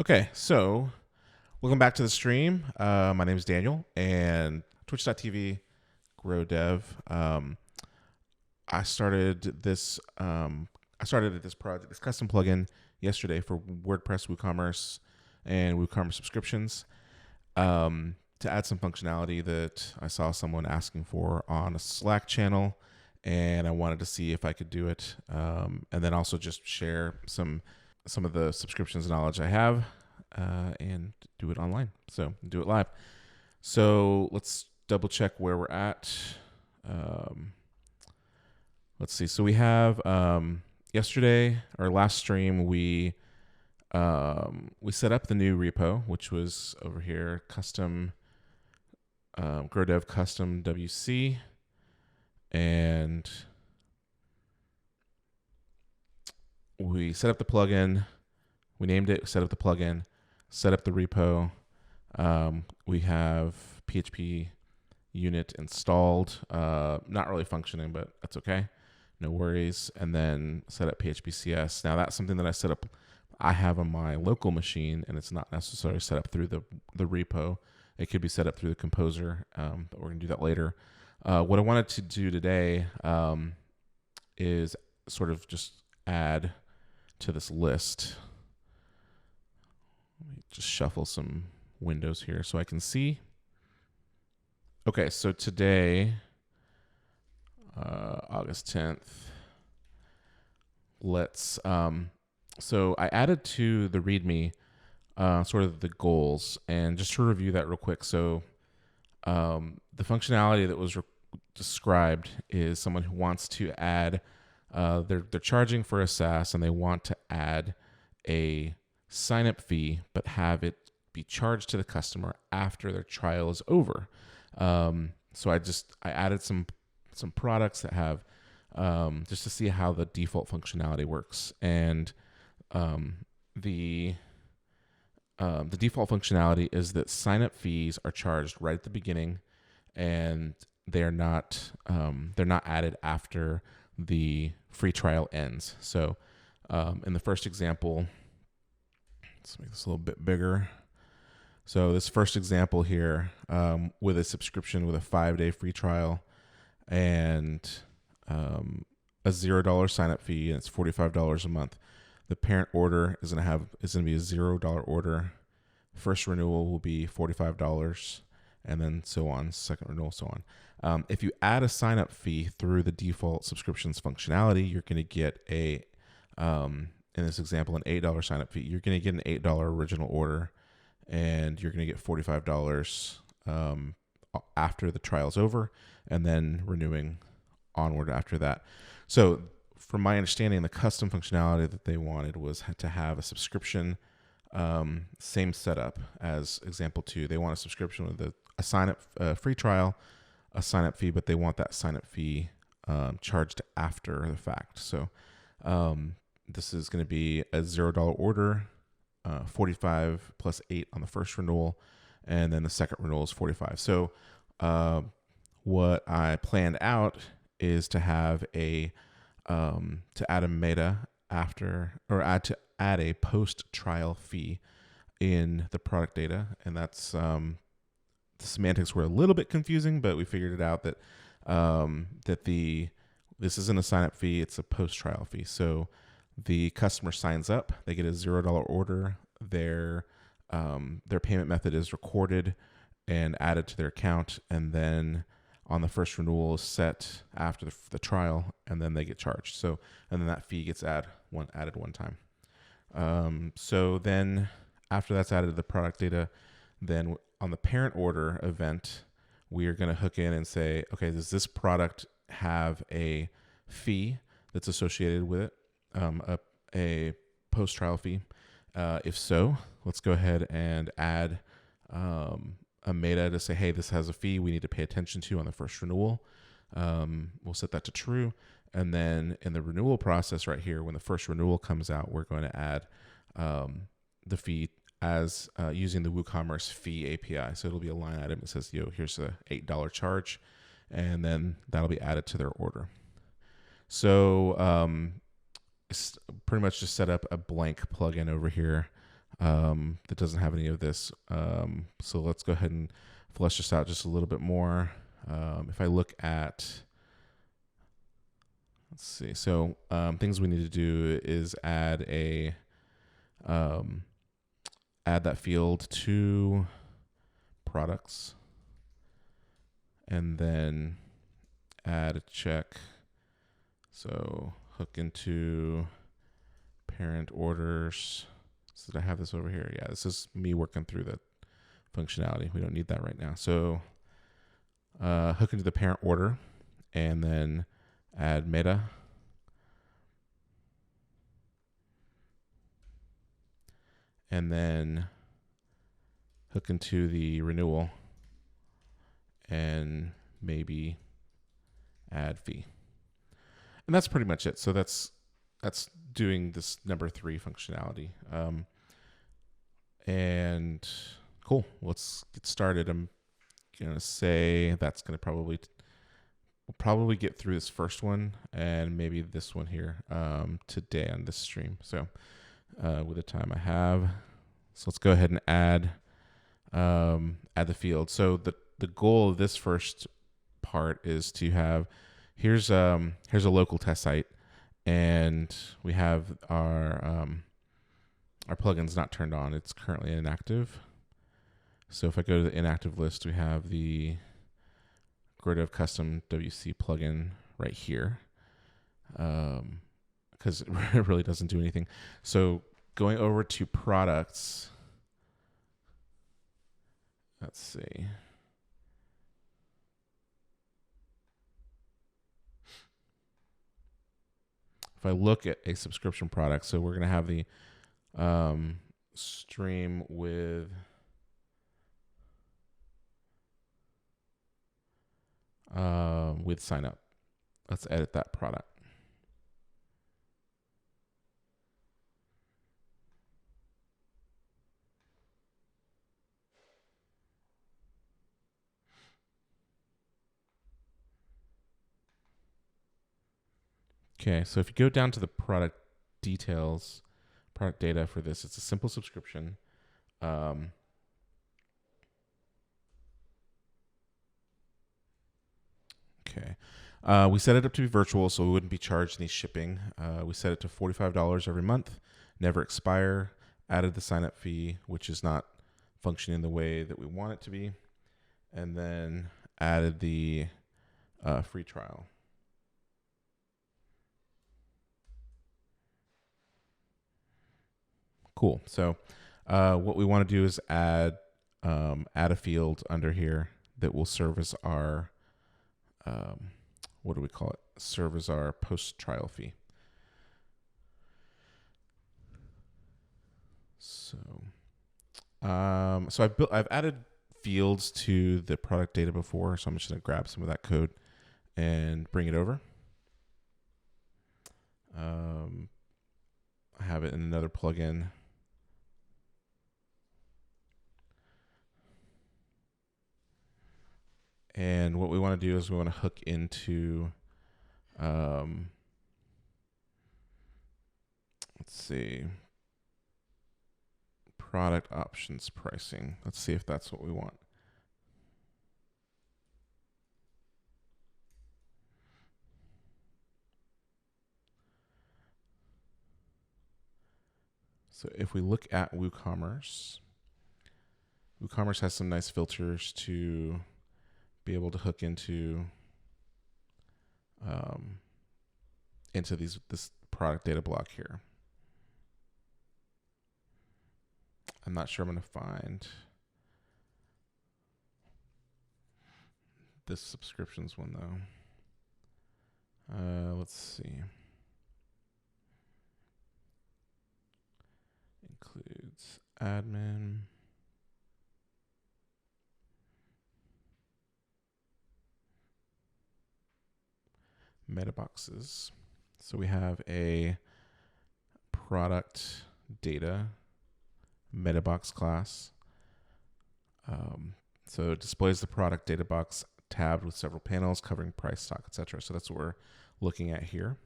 Okay, so welcome back to the stream. My name is Daniel, and Twitch.tv Grow Dev. I started this. I started this project, this custom plugin, yesterday for WordPress, WooCommerce, and WooCommerce subscriptions to add some functionality that I saw someone asking for on a Slack channel, and I wanted to see if I could do it, and then also just share some of the subscriptions knowledge I have and do it online. So do it live. So let's double check where we're at. Let's see. So we have yesterday, our last stream, we set up the new repo, which was over here, custom Grow Dev custom WC, and we set up the plugin, we named it, set up the plugin, set up the repo. We have PHP unit installed, not really functioning, but that's okay. No worries. And then set up PHP CS. Now that's something that I have on my local machine, and it's not necessarily set up through the repo. It could be set up through the composer, but we're gonna do that later. What I wanted to do today is sort of just add to this list. Let me just shuffle some windows here so I can see. Okay, so today, August 10th, so I added to the README sort of the goals, and just to review that real quick. So the functionality that was described is someone who wants to add, they're charging for a SaaS, and they want to add a sign-up fee, but have it be charged to the customer after their trial is over. So I added some products that have just to see how the default functionality works, and the default functionality is that sign-up fees are charged right at the beginning, and they're not added after the free trial ends. So in the first example, let's make this a little bit bigger. So this first example here, with a subscription with a 5-day free trial and a $0 sign-up fee, and it's $45 a month. The parent order is going to be a $0 order. First renewal will be $45, and then so on. Second renewal, so on. If you add a sign-up fee through the default subscriptions functionality, you're going to get in this example, an $8 sign-up fee. You're going to get an $8 original order, and you're going to get $45 after the trial's over, and then renewing onward after that. So from my understanding, the custom functionality that they wanted was to have a subscription, same setup as example 2. They want a subscription with a sign-up free trial, a sign-up fee, but they want that sign-up fee charged after the fact. So this is going to be a $0 order, 45 plus 8 on the first renewal, and then the second renewal is 45. So what I planned out is to have to add a meta after, or add a post-trial fee in the product data, and that's the semantics were a little bit confusing, but we figured it out that this isn't a sign-up fee; it's a post-trial fee. So the customer signs up, they get a $0 order. Their payment method is recorded and added to their account, and then on the first renewal is set after the trial, and then they get charged. So, and then that fee gets added one time. So then after that's added to the product data, then on the parent order event, we are going to hook in and say, okay, does this product have a fee that's associated with it, a post-trial fee? If so, let's go ahead and add a meta to say, hey, this has a fee we need to pay attention to on the first renewal. We'll set that to true. And then in the renewal process right here, when the first renewal comes out, we're going to add the fee as using the WooCommerce fee API. So it'll be a line item that says, here's a $8 charge, and then that'll be added to their order. So pretty much just set up a blank plugin over here that doesn't have any of this. So let's go ahead and flesh this out just a little bit more. If I look at, let's see, so things we need to do is add that field to products, and then add a check. So hook into parent orders. So did I have this over here? Yeah, this is me working through the functionality. We don't need that right now. So hook into the parent order, and then add meta. And then hook into the renewal, and maybe add fee. And that's pretty much it. So that's doing this number 3 functionality. And cool. Let's get started. I'm gonna say that's gonna we'll probably get through this first one and maybe this one here today on this stream. So with the time I have, so let's go ahead and add the field. So the goal of this first part is to have here's a local test site, and we have our plugin's not turned on. It's currently inactive. So if I go to the inactive list, we have the grid of custom WC plugin right here, because it really doesn't do anything. So going over to products, let's see. If I look at a subscription product, so we're going to have the stream with sign up. Let's edit that product. Okay, so if you go down to the product details, product data for this, it's a simple subscription. Okay. We set it up to be virtual, so we wouldn't be charged any shipping. We set it to $45 every month, never expire, added the sign-up fee, which is not functioning the way that we want it to be, and then added the free trial. Cool. So what we want to do is add a field under here that will serve as our what do we call it? Serve as our post-trial fee. So I've added fields to the product data before, so I'm just going to grab some of that code and bring it over. I have it in another plugin. And what we want to do is we want to hook into, let's see, product options pricing. Let's see if that's what we want. So if we look at WooCommerce, WooCommerce has some nice filters to be able to hook into this product data block here. I'm not sure I'm going to find this subscriptions one though. Let's see. Includes admin. Meta boxes. So we have a product data meta box class. So it displays the product data box tabbed with several panels covering price, stock, etc. So that's what we're looking at here.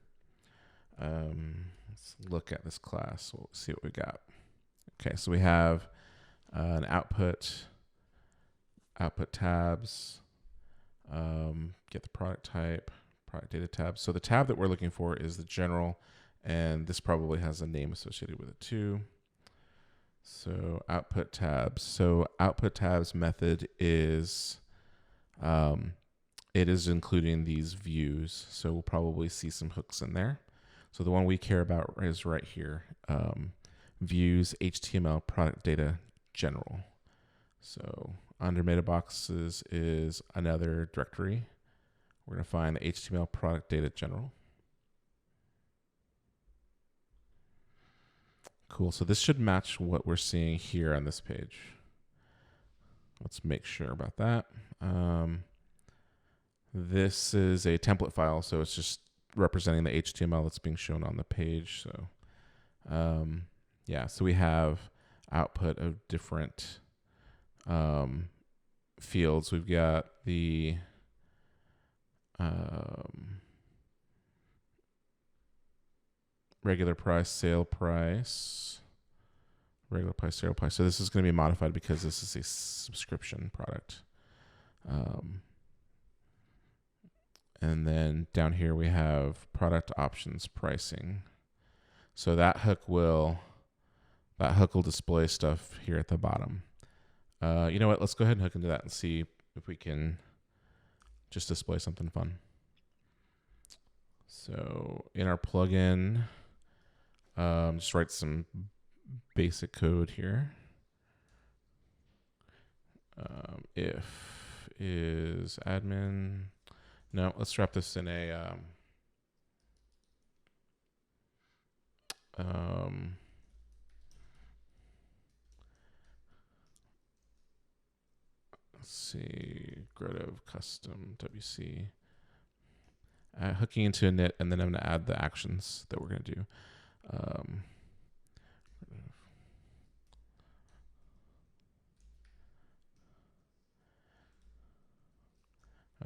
Let's look at this class. We'll see what we got. Okay, so we have an output tabs, get the product type, product data tab. So the tab that we're looking for is the general, and this probably has a name associated with it too. So output tabs. So output tabs method is, it is including these views. So we'll probably see some hooks in there. So the one we care about is right here. Views, HTML, product data, general. So under meta boxes is another directory. We're going to find the HTML product data general. Cool. So this should match what we're seeing here on this page. Let's make sure about that. This is a template file, so it's just representing the HTML that's being shown on the page. So yeah, so we have output of different fields. We've got the regular price, sale price, regular price, sale price. So this is going to be modified because this is a subscription product. And then down here we have product options pricing. So that hook will display stuff here at the bottom. You know what? Let's go ahead and hook into that and see if we can just display something fun. So in our plugin, just write some basic code here. If is admin. No, let's wrap this in a let's see, Grove custom WC. Hooking into a init, and then I'm going to add the actions that we're going to do.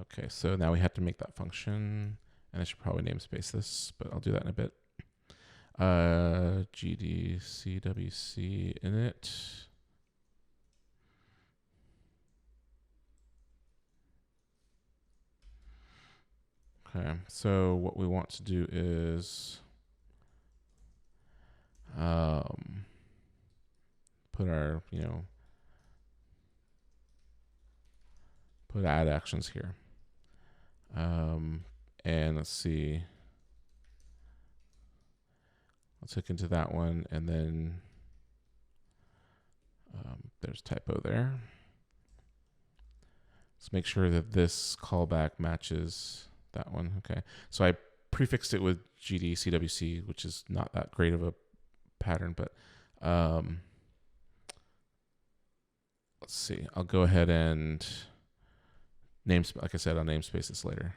Okay, so now we have to make that function, and I should probably namespace this, but I'll do that in a bit. GDCWC init. Okay, so what we want to do is put our, put add actions here. And let's see. Let's hook into that one, and then there's typo there. Let's make sure that this callback matches that one. Okay, so I prefixed it with GDCWC, which is not that great of a pattern, but let's see. I'll go ahead and like I said, I'll namespace this later.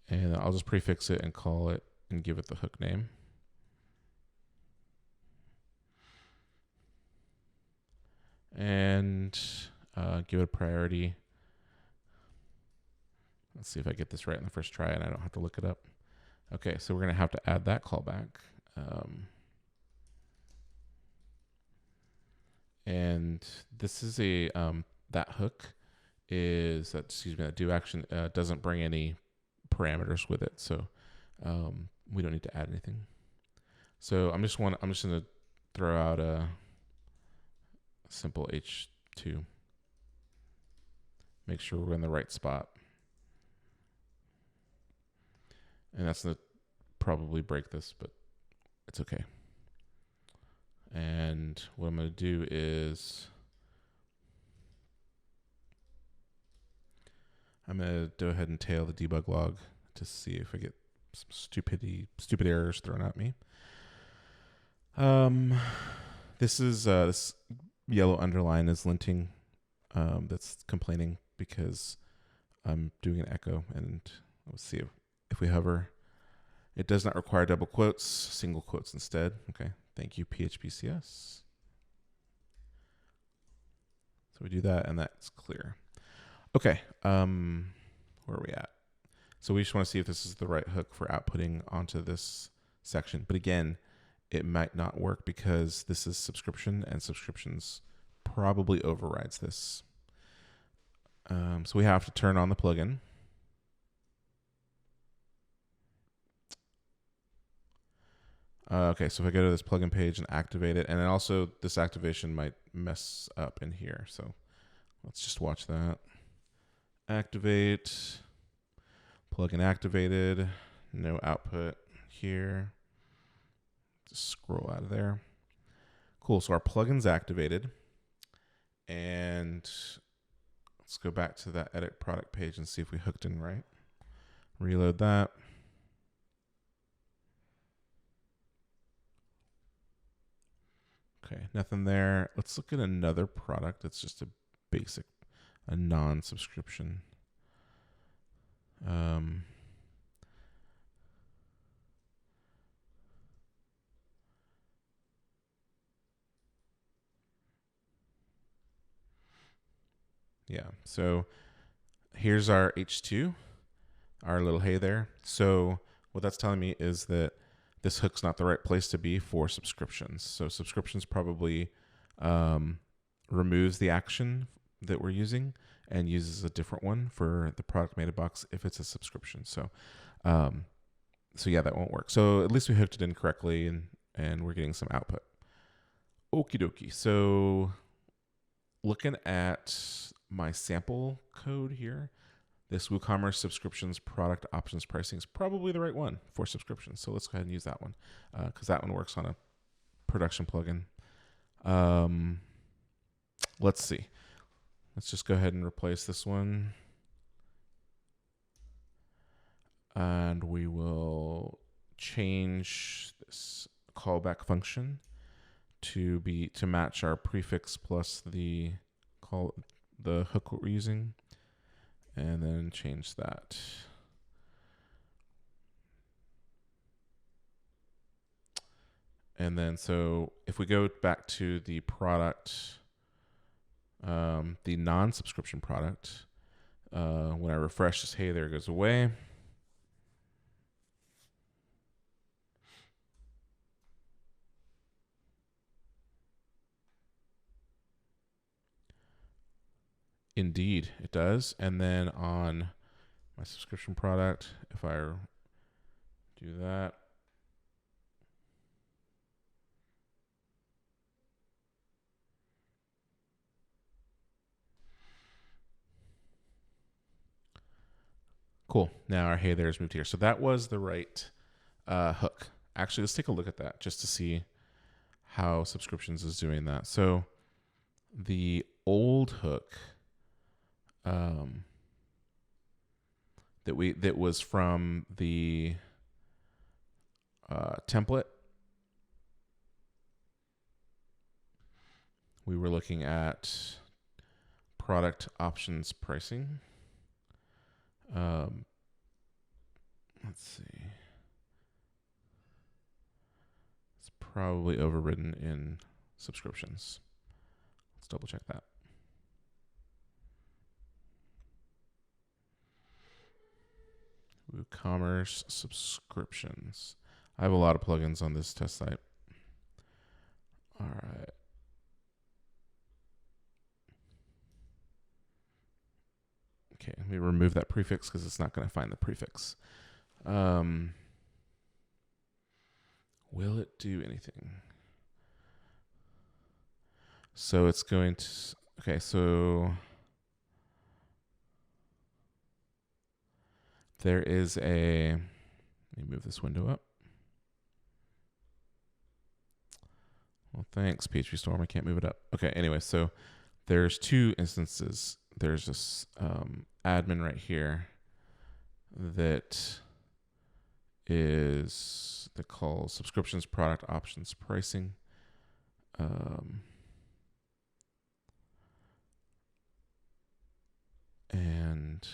And I'll just prefix it and call it and give it the hook name. And give it a priority. Let's see if I get this right in the first try and I don't have to look it up. Okay, so we're going to have to add that callback. And this is a, that hook is, that do action doesn't bring any parameters with it. So we don't need to add anything. So I'm just going to throw out a simple H2. Make sure we're in the right spot. And that's going to probably break this, but it's okay. And what I'm going to do is I'm going to go ahead and tail the debug log to see if I get some stupid errors thrown at me. This is this yellow underline is linting that's complaining because I'm doing an echo, and let's see if we hover. It does not require double quotes, single quotes instead. Okay, thank you, PHPCS. So we do that, and that's clear. Okay, where are we at? So we just want to see if this is the right hook for outputting onto this section. But again, it might not work because this is subscription, and subscriptions probably overrides this. So we have to turn on the plugin. Okay, so if I go to this plugin page and activate it, and then also this activation might mess up in here. So let's just watch that. Activate, plugin activated, no output here. Just scroll out of there. Cool, so our plugin's activated. And let's go back to that edit product page and see if we hooked in right. Reload that. Okay, nothing there. Let's look at another product. It's just a basic, a non-subscription. Yeah, so here's our H2, our little hey there. So what that's telling me is that this hook's not the right place to be for subscriptions. So subscriptions probably removes the action that we're using and uses a different one for the product meta box if it's a subscription. So so yeah, that won't work. So at least we hooked it in correctly, and we're getting some output. Okie dokie. So looking at my sample code here, this WooCommerce subscriptions product options pricing is probably the right one for subscriptions. So let's go ahead and use that one because that one works on a production plugin. Let's see. Let's just go ahead and replace this one. And we will change this callback function to match our prefix plus the hook we're using, and then change that. And then so if we go back to the product, the non-subscription product, when I refresh this, hey there goes away. Indeed, it does. And then on my subscription product, if I do that, cool. Now our hey there is moved here. So that was the right hook. Actually, let's take a look at that just to see how subscriptions is doing that. So the old hook that was from the template, we were looking at product options pricing. Let's see. It's probably overridden in subscriptions. Let's double check that. WooCommerce subscriptions. I have a lot of plugins on this test site. All right. Okay, let me remove that prefix because it's not going to find the prefix. Will it do anything? So it's going to, okay, so there is a, let me move this window up. Well, thanks, PHP Storm. I can't move it up. Okay, anyway, so there's two instances. There's this admin right here that is the call subscriptions product options pricing. And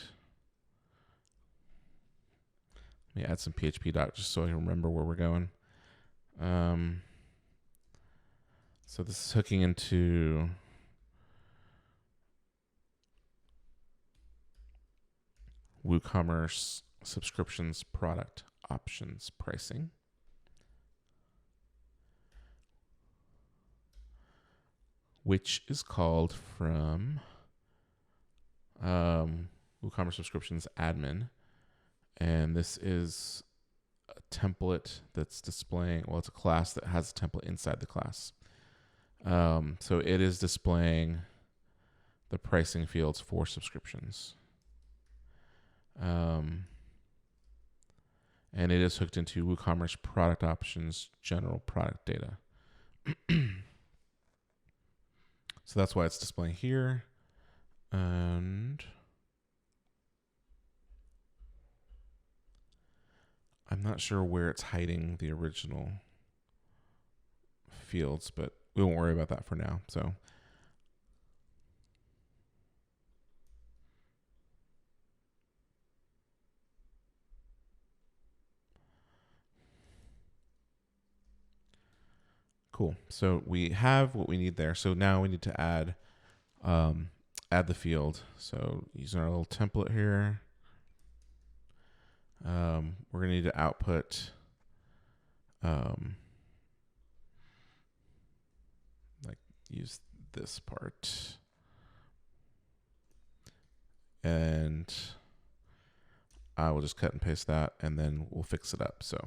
let me add some PHP doc just so I remember where we're going. So this is hooking into WooCommerce subscriptions product options pricing. which is called from WooCommerce subscriptions admin. And this is a template that's displaying, well, it's a class that has a template inside the class. So it is displaying the pricing fields for subscriptions. And it is hooked into WooCommerce product options, general product data. So that's why it's displaying here. And I'm not sure where it's hiding the original fields, but we won't worry about that for now. So cool. So we have what we need there. So now we need to add the field. So using our little template here, we're gonna need to output like use this part, and I will just cut and paste that, and then we'll fix it up. So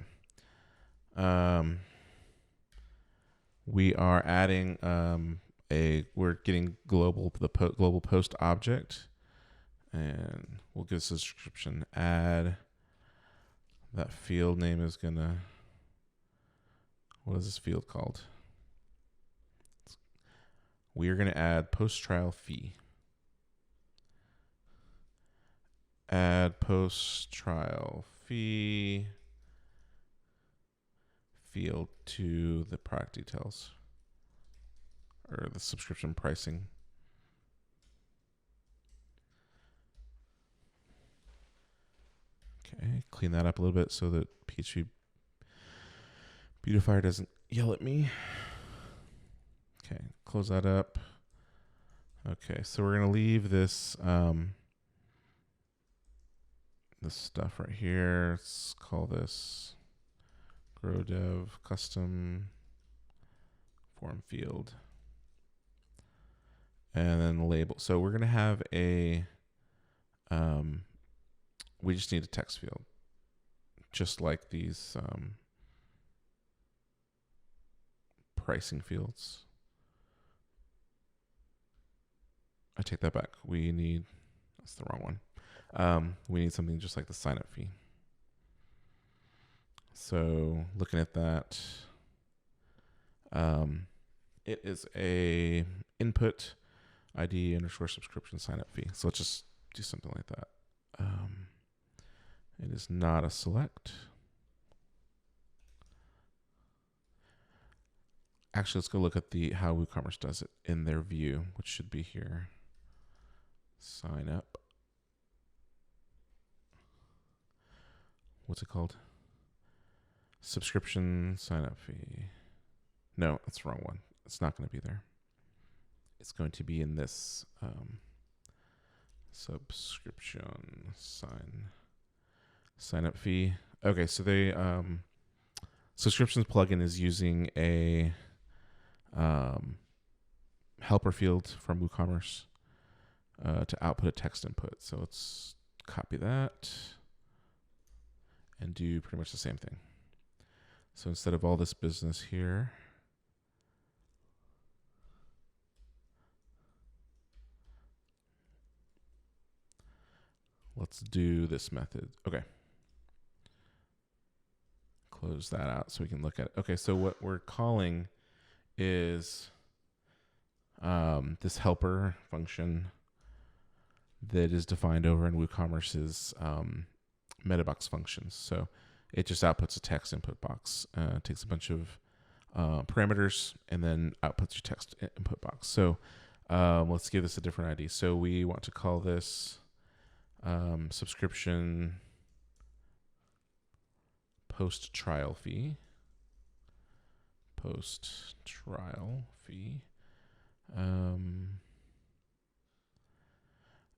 we are adding we're getting global post object, and we'll give this a description. Add that field name is gonna, what is this field called? We are gonna add post trial fee. Add post trial fee field to the product details or the subscription pricing. Okay, clean that up a little bit so that PHP Beautifier doesn't yell at me. Okay, close that up. Okay, so we're gonna leave this this stuff right here. Let's call this grow dev custom form field, and then label. So we're gonna have a we just need a text field, just like these pricing fields. I take that back. We need, that's the wrong one. We need something just like the sign up fee. So looking at that, it is a input ID _ subscription sign up fee. So let's just do something like that. It is not a select. Actually, let's go look at how WooCommerce does it in their view, which should be here. Sign up. What's it called? Subscription sign up fee. No, that's the wrong one. It's not going to be there. It's going to be in this subscription sign up fee. Okay, so they subscriptions plugin is using a helper field from WooCommerce to output a text input. So let's copy that and do pretty much the same thing. So instead of all this business here, let's do this method. Okay. Close that out so we can look at it. Okay, so what we're calling is this helper function that is defined over in WooCommerce's metabox functions. So it just outputs a text input box, takes a bunch of parameters, and then outputs your text input box. So let's give this a different ID. So we want to call this subscription post trial fee. Post trial fee. And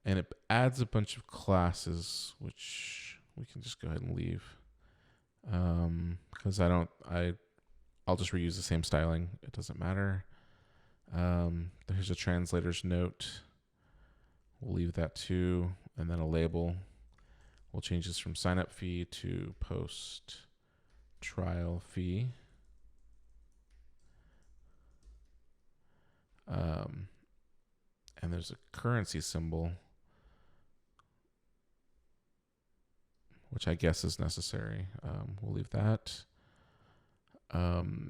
it adds a bunch of classes, which we can just go ahead and leave. Because I'll just reuse the same styling. It doesn't matter. Here's a translator's note. We'll leave that too. And then a label. We'll change this from sign up fee to post trial fee. And there's a currency symbol, which I guess is necessary. We'll leave that. WooCommerce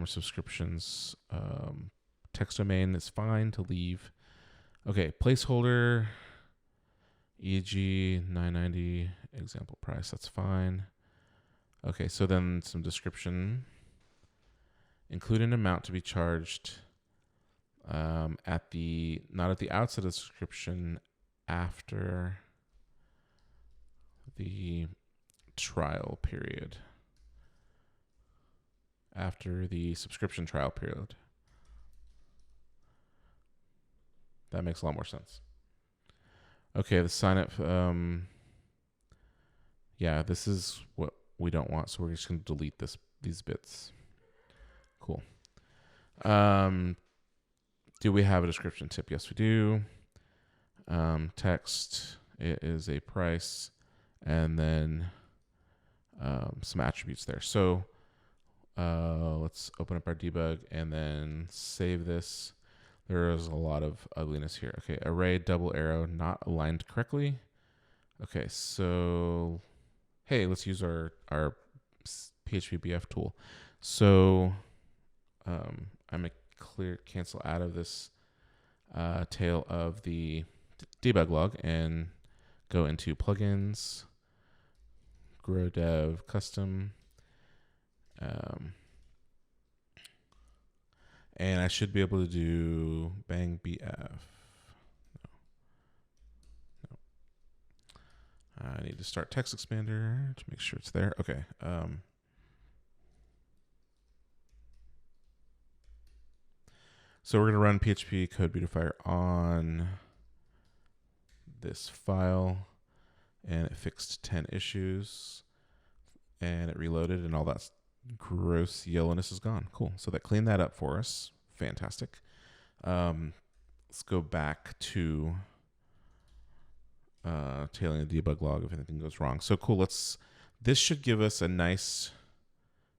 subscriptions. Text domain is fine to leave. Okay, placeholder, e.g. $9.90 example price. That's fine. Okay, so then some description. Include an amount to be charged not at the outset of the subscription, after the trial period. After the subscription trial period. That makes a lot more sense. Okay, the sign up. Yeah, this is what we don't want, so we're just going to delete these bits. Cool. Do we have a description tip? Yes, we do. Text, it is a price, and then some attributes there. So let's open up our debug and then save this. There is a lot of ugliness here. Okay, array double arrow not aligned correctly. Okay, so hey, let's use our PHPBF tool. So I'm gonna cancel out of this tail of the debug log and go into plugins, grow dev custom, and I should be able to do bang BF. No. I need to start text expander to make sure it's there. Okay. So we're going to run PHP code beautifier on this file, and it fixed 10 issues, and it reloaded, and all that gross yellowness is gone. Cool. So that cleaned that up for us. Fantastic. Let's go back to tailing the debug log if anything goes wrong. So cool. This should give us a nice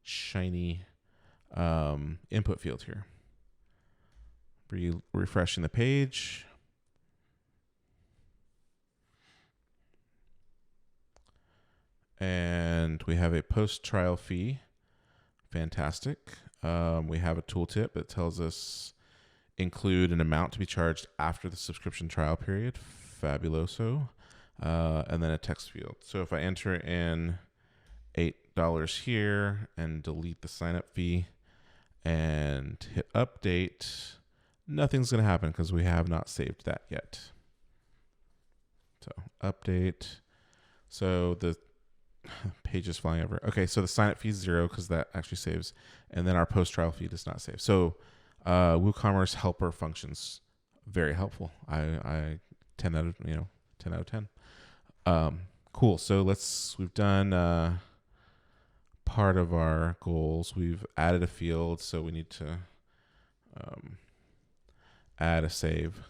shiny input field here. Refreshing the page. And we have a post trial fee. Fantastic. We have a tooltip that tells us include an amount to be charged after the subscription trial period. Fabuloso. And then a text field. So if I enter in $8 here and delete the sign up fee and hit update, nothing's going to happen because we have not saved that yet. So update. So the page is flying over. Okay, so the sign up fee is 0 because that actually saves. And then our post trial fee does not save. So WooCommerce helper functions, very helpful. I 10 out of 10. Cool. So we've done part of our goals. We've added a field, so we need to add a save.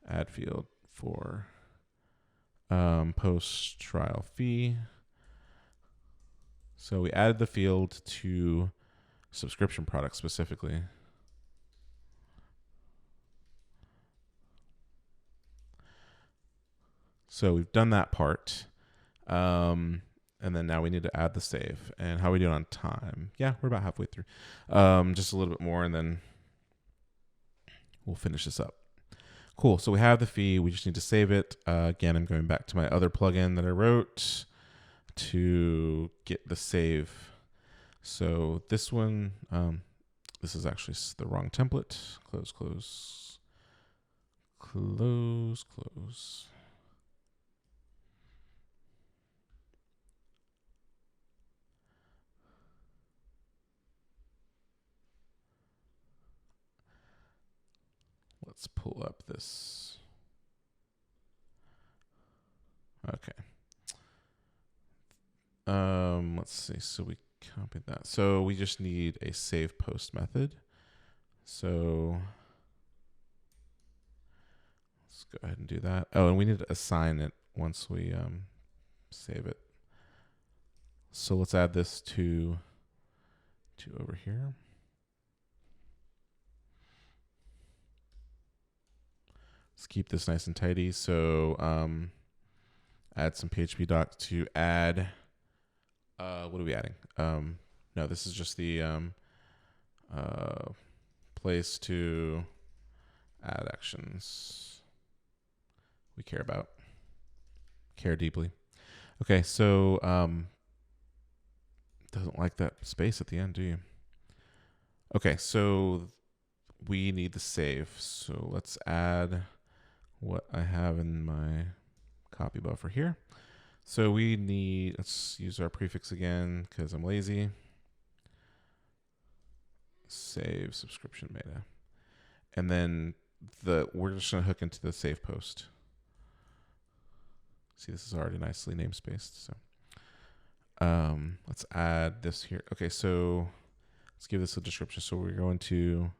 Add field for post trial fee. So we added the field to subscription products specifically. So we've done that part. And then now we need to add the save. And how are we doing on time? Yeah, we're about halfway through. Just a little bit more, and then we'll finish this up. Cool. So we have the fee. We just need to save it. Again, I'm going back to my other plugin that I wrote to get the save. So this one, this is actually the wrong template. Close, close, close, close. Let's pull up this. Okay. Let's see. So we copy that. So we just need a save post method. So let's go ahead and do that. Oh, and we need to assign it once we save it. So let's add this to over here. Let's keep this nice and tidy. So add some PHP docs to add. What are we adding? No, this is just the place to add actions we care about. Care deeply. Okay, so doesn't like that space at the end, do you? Okay, so we need the save. So let's add what I have in my copy buffer here. So we need, let's use our prefix again because I'm lazy. Save subscription meta. And then we're just going to hook into the save post. See, this is already nicely namespaced. So let's add this here. Okay, so let's give this a description. So we're going to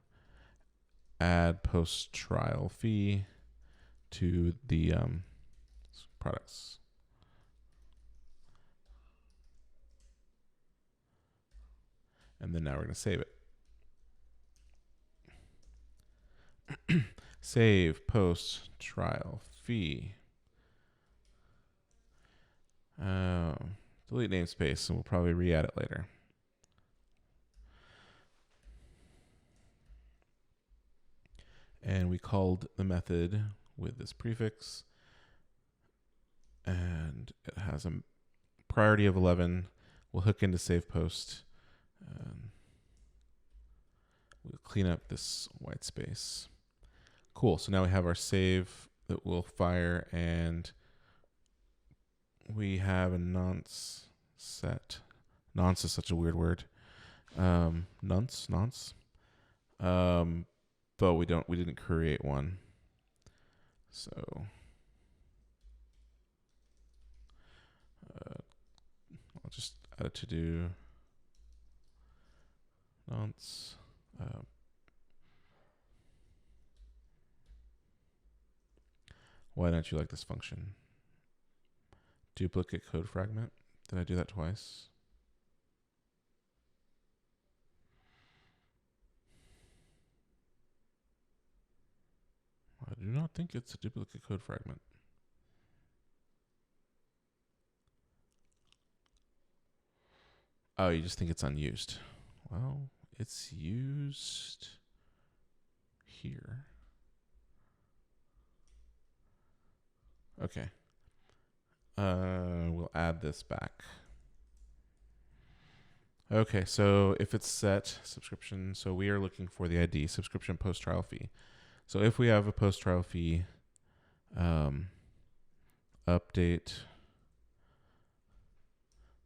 add post trial fee to the products. And then now we're going to save it. Save post trial fee. Delete namespace, and we'll probably re-add it later. And we called the method with this prefix, and it has a priority of 11. We'll hook into save post. We'll clean up this white space. Cool. So now we have our save that will fire, and we have a nonce set. Nonce is such a weird word. Nonce. But we didn't create one. So I'll just add a to do nonce. Why don't you like this function? Duplicate code fragment. Did I do that twice? I do not think it's a duplicate code fragment. Oh, you just think it's unused. Well, it's used here. Okay. We'll add this back. Okay, so if it's set subscription, so we are looking for the ID, subscription post trial fee. So if we have a post trial fee, update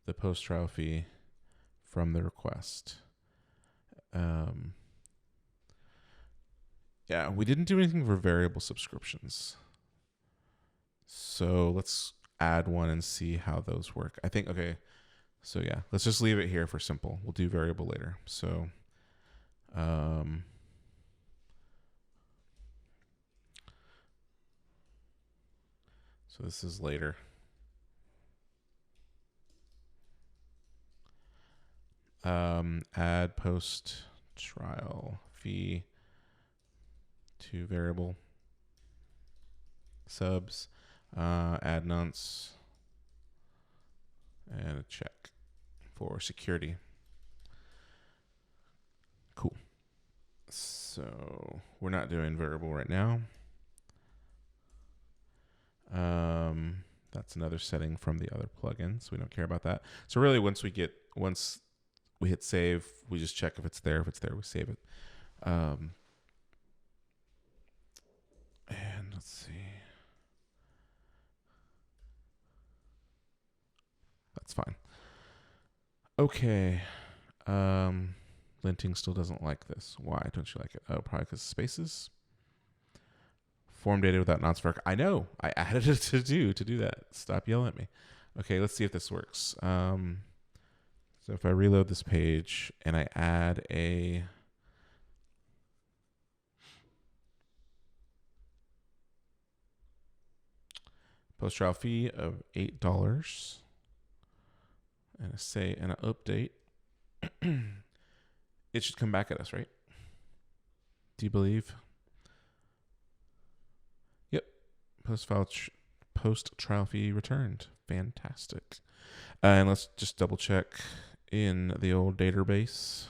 the post trial fee from the request. Yeah, we didn't do anything for variable subscriptions. So let's add one and see how those work. I think, okay, so yeah, let's just leave it here for simple. We'll do variable later. So, so this is later. Add post trial fee to variable subs, add nonce, and a check for security. Cool. So we're not doing variable right now. That's another setting from the other plugin, so we don't care about that. So really, once we hit save, we just check if it's there. If it's there, we save it. And let's see. That's fine. Okay. Linting still doesn't like this. Why don't you like it? Oh, probably because spaces. Form data without nonce var. I know. I added it to do that. Stop yelling at me. Okay, let's see if this works. So if I reload this page and I add a post-trial fee of $8 and I say an update, it should come back at us, right? Do you believe? Yep. Post-trial fee returned. Fantastic. And let's just double check in the old database.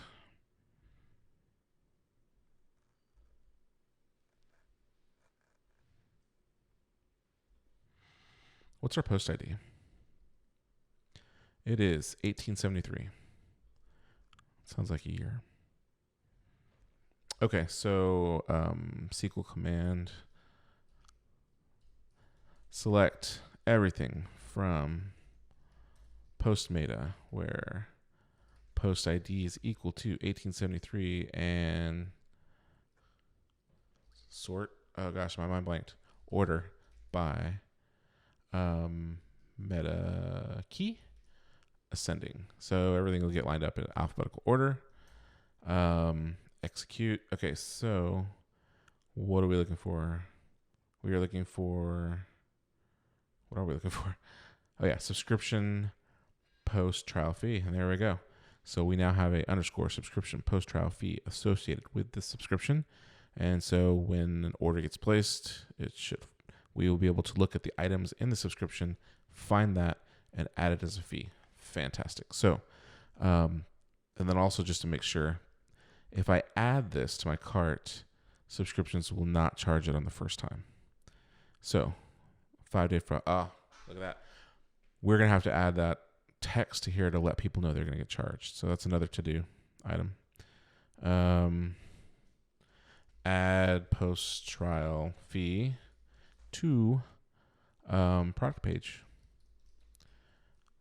What's our post ID? It is 1873. Sounds like a year. Okay, so SQL command, select everything from post meta where post ID is equal to 1873 and sort, oh gosh, my mind blanked, order by meta key ascending. So everything will get lined up in alphabetical order. Execute. Okay, so what are we looking for? We are looking for, what are we looking for? Oh yeah, subscription post trial fee. And there we go. So we now have a underscore subscription post trial fee associated with this subscription. And so when an order gets placed, we will be able to look at the items in the subscription, find that, and add it as a fee. Fantastic. So, and then also just to make sure, if I add this to my cart, subscriptions will not charge it on the first time. So 5-day for, look at that. We're going to have to add that text to here to let people know they're going to get charged. So that's another to-do item. Add post-trial fee to product page.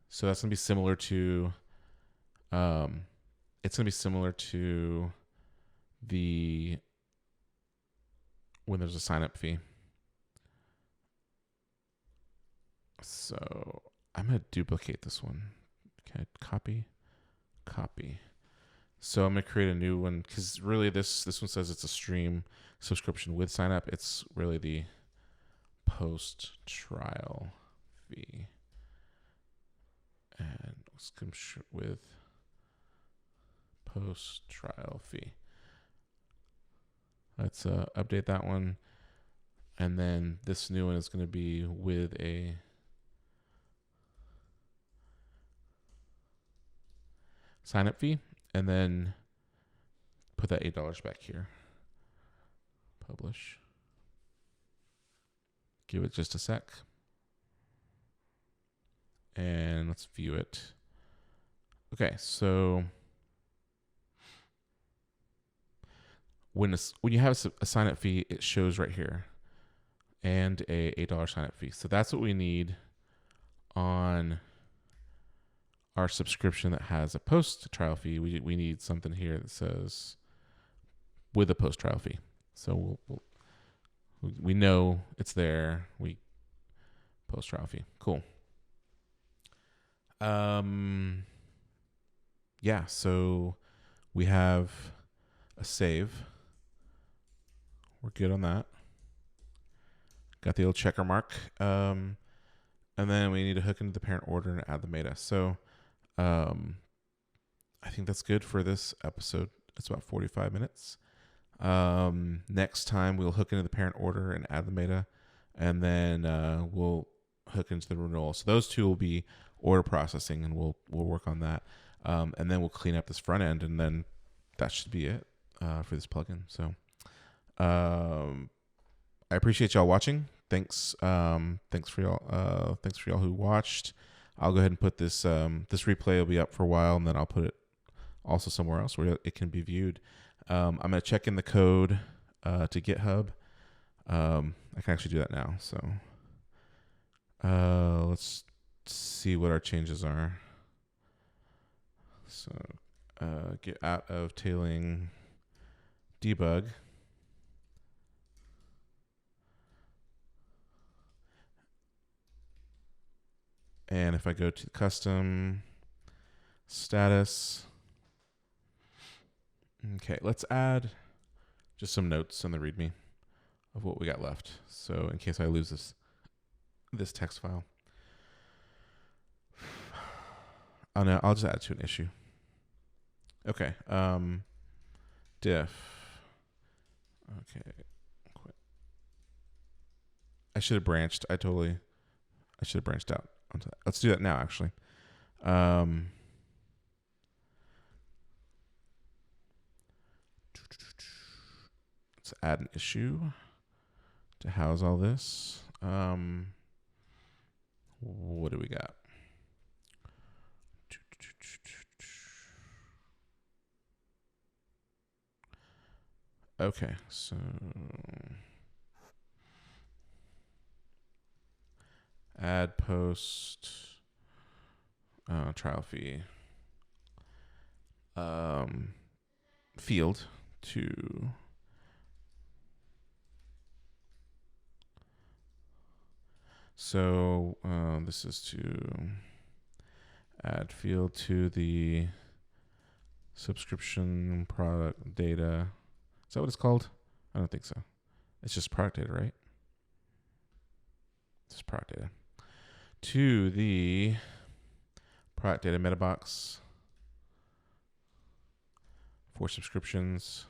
So that's going to be similar to, it's going to be similar to when there's a sign-up fee. So I'm going to duplicate this one. Okay, copy. So I'm going to create a new one because really this one says it's a stream subscription with sign-up. It's really the post-trial fee. And let's come with post-trial fee. Let's update that one. And then this new one is going to be with a sign-up fee. And then put that $8 back here. Publish. Give it just a sec. And let's view it. Okay, so when you have a sign-up fee, it shows right here, and a $8 sign-up fee. So that's what we need on our subscription that has a post-trial fee. We need something here that says with a post-trial fee. So we know it's there. We post-trial fee. Cool. Yeah, so we have a save. We're good on that. Got the old checker mark. And then we need to hook into the parent order and add the meta. So I think that's good for this episode. It's about 45 minutes. Next time we'll hook into the parent order and add the meta, and then we'll hook into the renewal. So those two will be order processing, and we'll work on that. And then we'll clean up this front end, and then that should be it for this plugin. So I appreciate y'all watching. Thanks for y'all who watched. I'll go ahead and put this this replay will be up for a while, and then I'll put it also somewhere else where it can be viewed. I'm gonna check in the code to GitHub. I can actually do that now. So let's see what our changes are. So get out of tailing debug. And if I go to custom, status. Okay, let's add just some notes on the README of what we got left. So in case I lose this text file. Oh no, I'll just add it to an issue. Okay. Diff. Okay. I should have branched. I should have branched out onto that. Let's do that now, actually. Let's add an issue to house all this. What do we got? Okay, so add post trial fee field to this is to add field to the subscription product data. Is that what it's called? I don't think so. It's just product data, right? It's just product data. To the product data meta box for subscriptions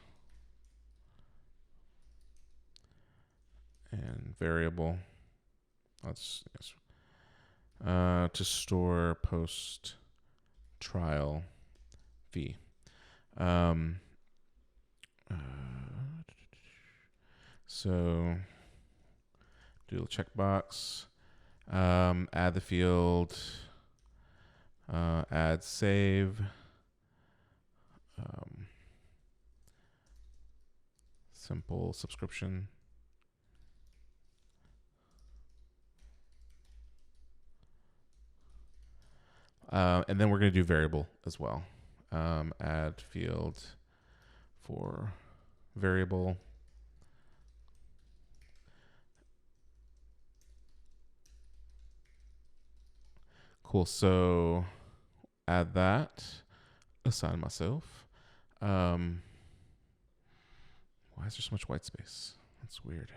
and variable. To store post trial fee. So do a checkbox, add the field, add save, simple subscription. And then we're going to do variable as well. Add field for variable. Cool. So add that. Assign myself. Why is there so much white space? That's weird.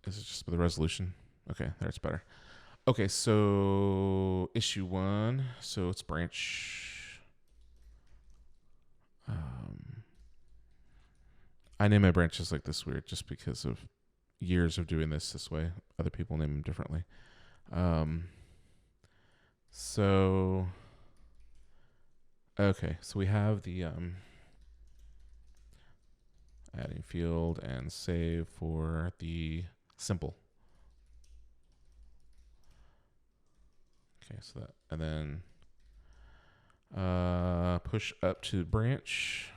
Is it just for the resolution? Okay, there it's better. Okay, so issue 1. So it's branch. I name my branches like this weird just because of years of doing this way. Other people name them differently. Okay, so we have the adding field and save for the simple. Okay, so that, and then push up to branch.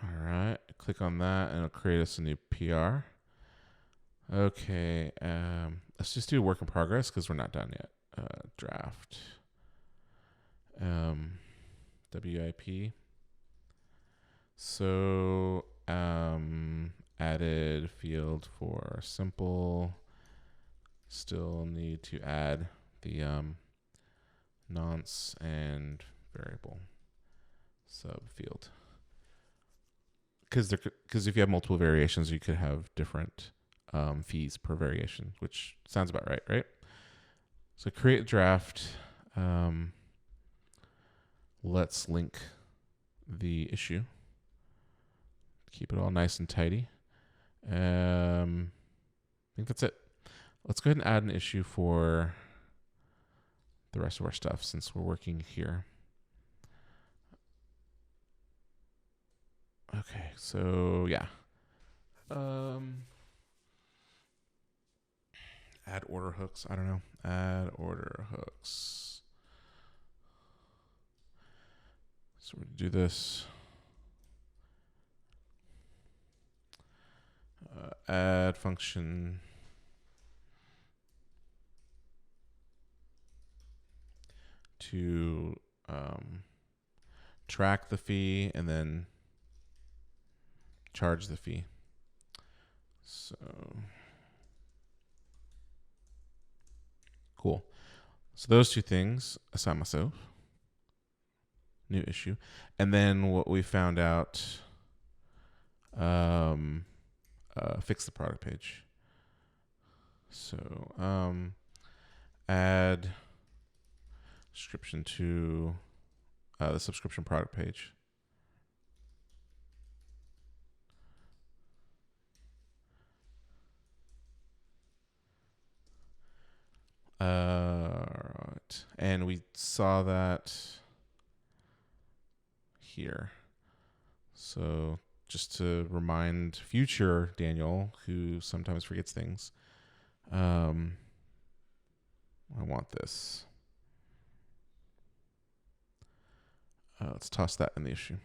All right, click on that and it'll create us a new PR. Okay, let's just do a work in progress because we're not done yet. Draft WIP. So added field for simple. Still need to add the nonce and variable subfield. Because if you have multiple variations, you could have different fees per variation, which sounds about right? So create a draft. Let's link the issue. Keep it all nice and tidy. I think that's it. Let's go ahead and add an issue for the rest of our stuff since we're working here. Okay, so yeah. Add order hooks. I don't know. Add order hooks. So we're going to do this. Add function. To track the fee and then charge the fee. So cool. So those two things, assign myself, new issue. And then what we found out, fix the product page. So add description to the subscription product page. Right. And we saw that here. So just to remind future Daniel, who sometimes forgets things, I want this. Let's toss that in the issue.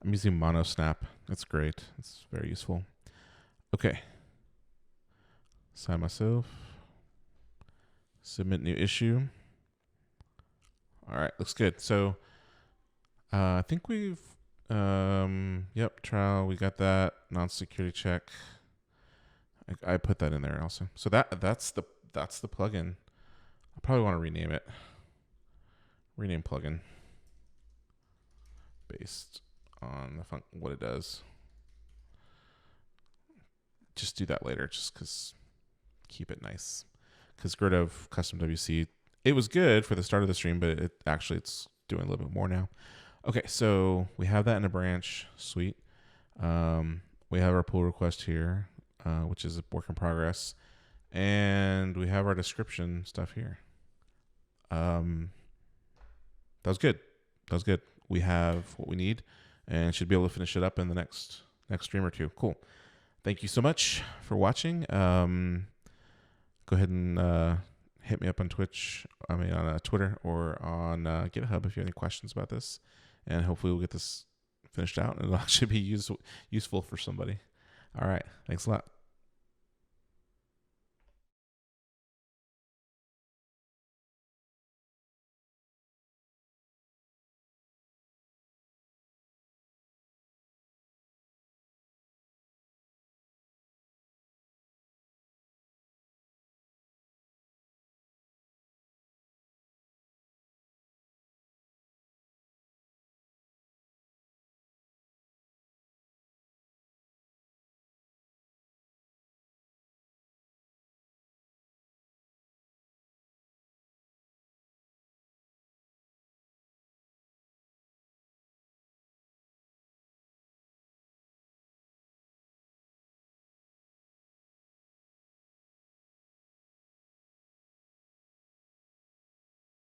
I'm using MonoSnap. That's great. It's very useful. Okay. Sign myself. Submit new issue. All right, looks good. So I think we've, trial. We got that non-security check. I put that in there also. So that's the plugin. I probably want to rename it. Rename plugin based on what it does. Just do that later, just because keep it nice. Because Grid of Custom WC, it was good for the start of the stream, but it's doing a little bit more now. Okay, so we have that in a branch. Sweet. We have our pull request here, which is a work in progress. And we have our description stuff here. That was good. We have what we need and should be able to finish it up in the next stream or two. Cool. Thank you so much for watching. Go ahead and hit me up on on Twitter or on GitHub if you have any questions about this. And hopefully we'll get this finished out and it'll actually be useful for somebody. All right. Thanks a lot.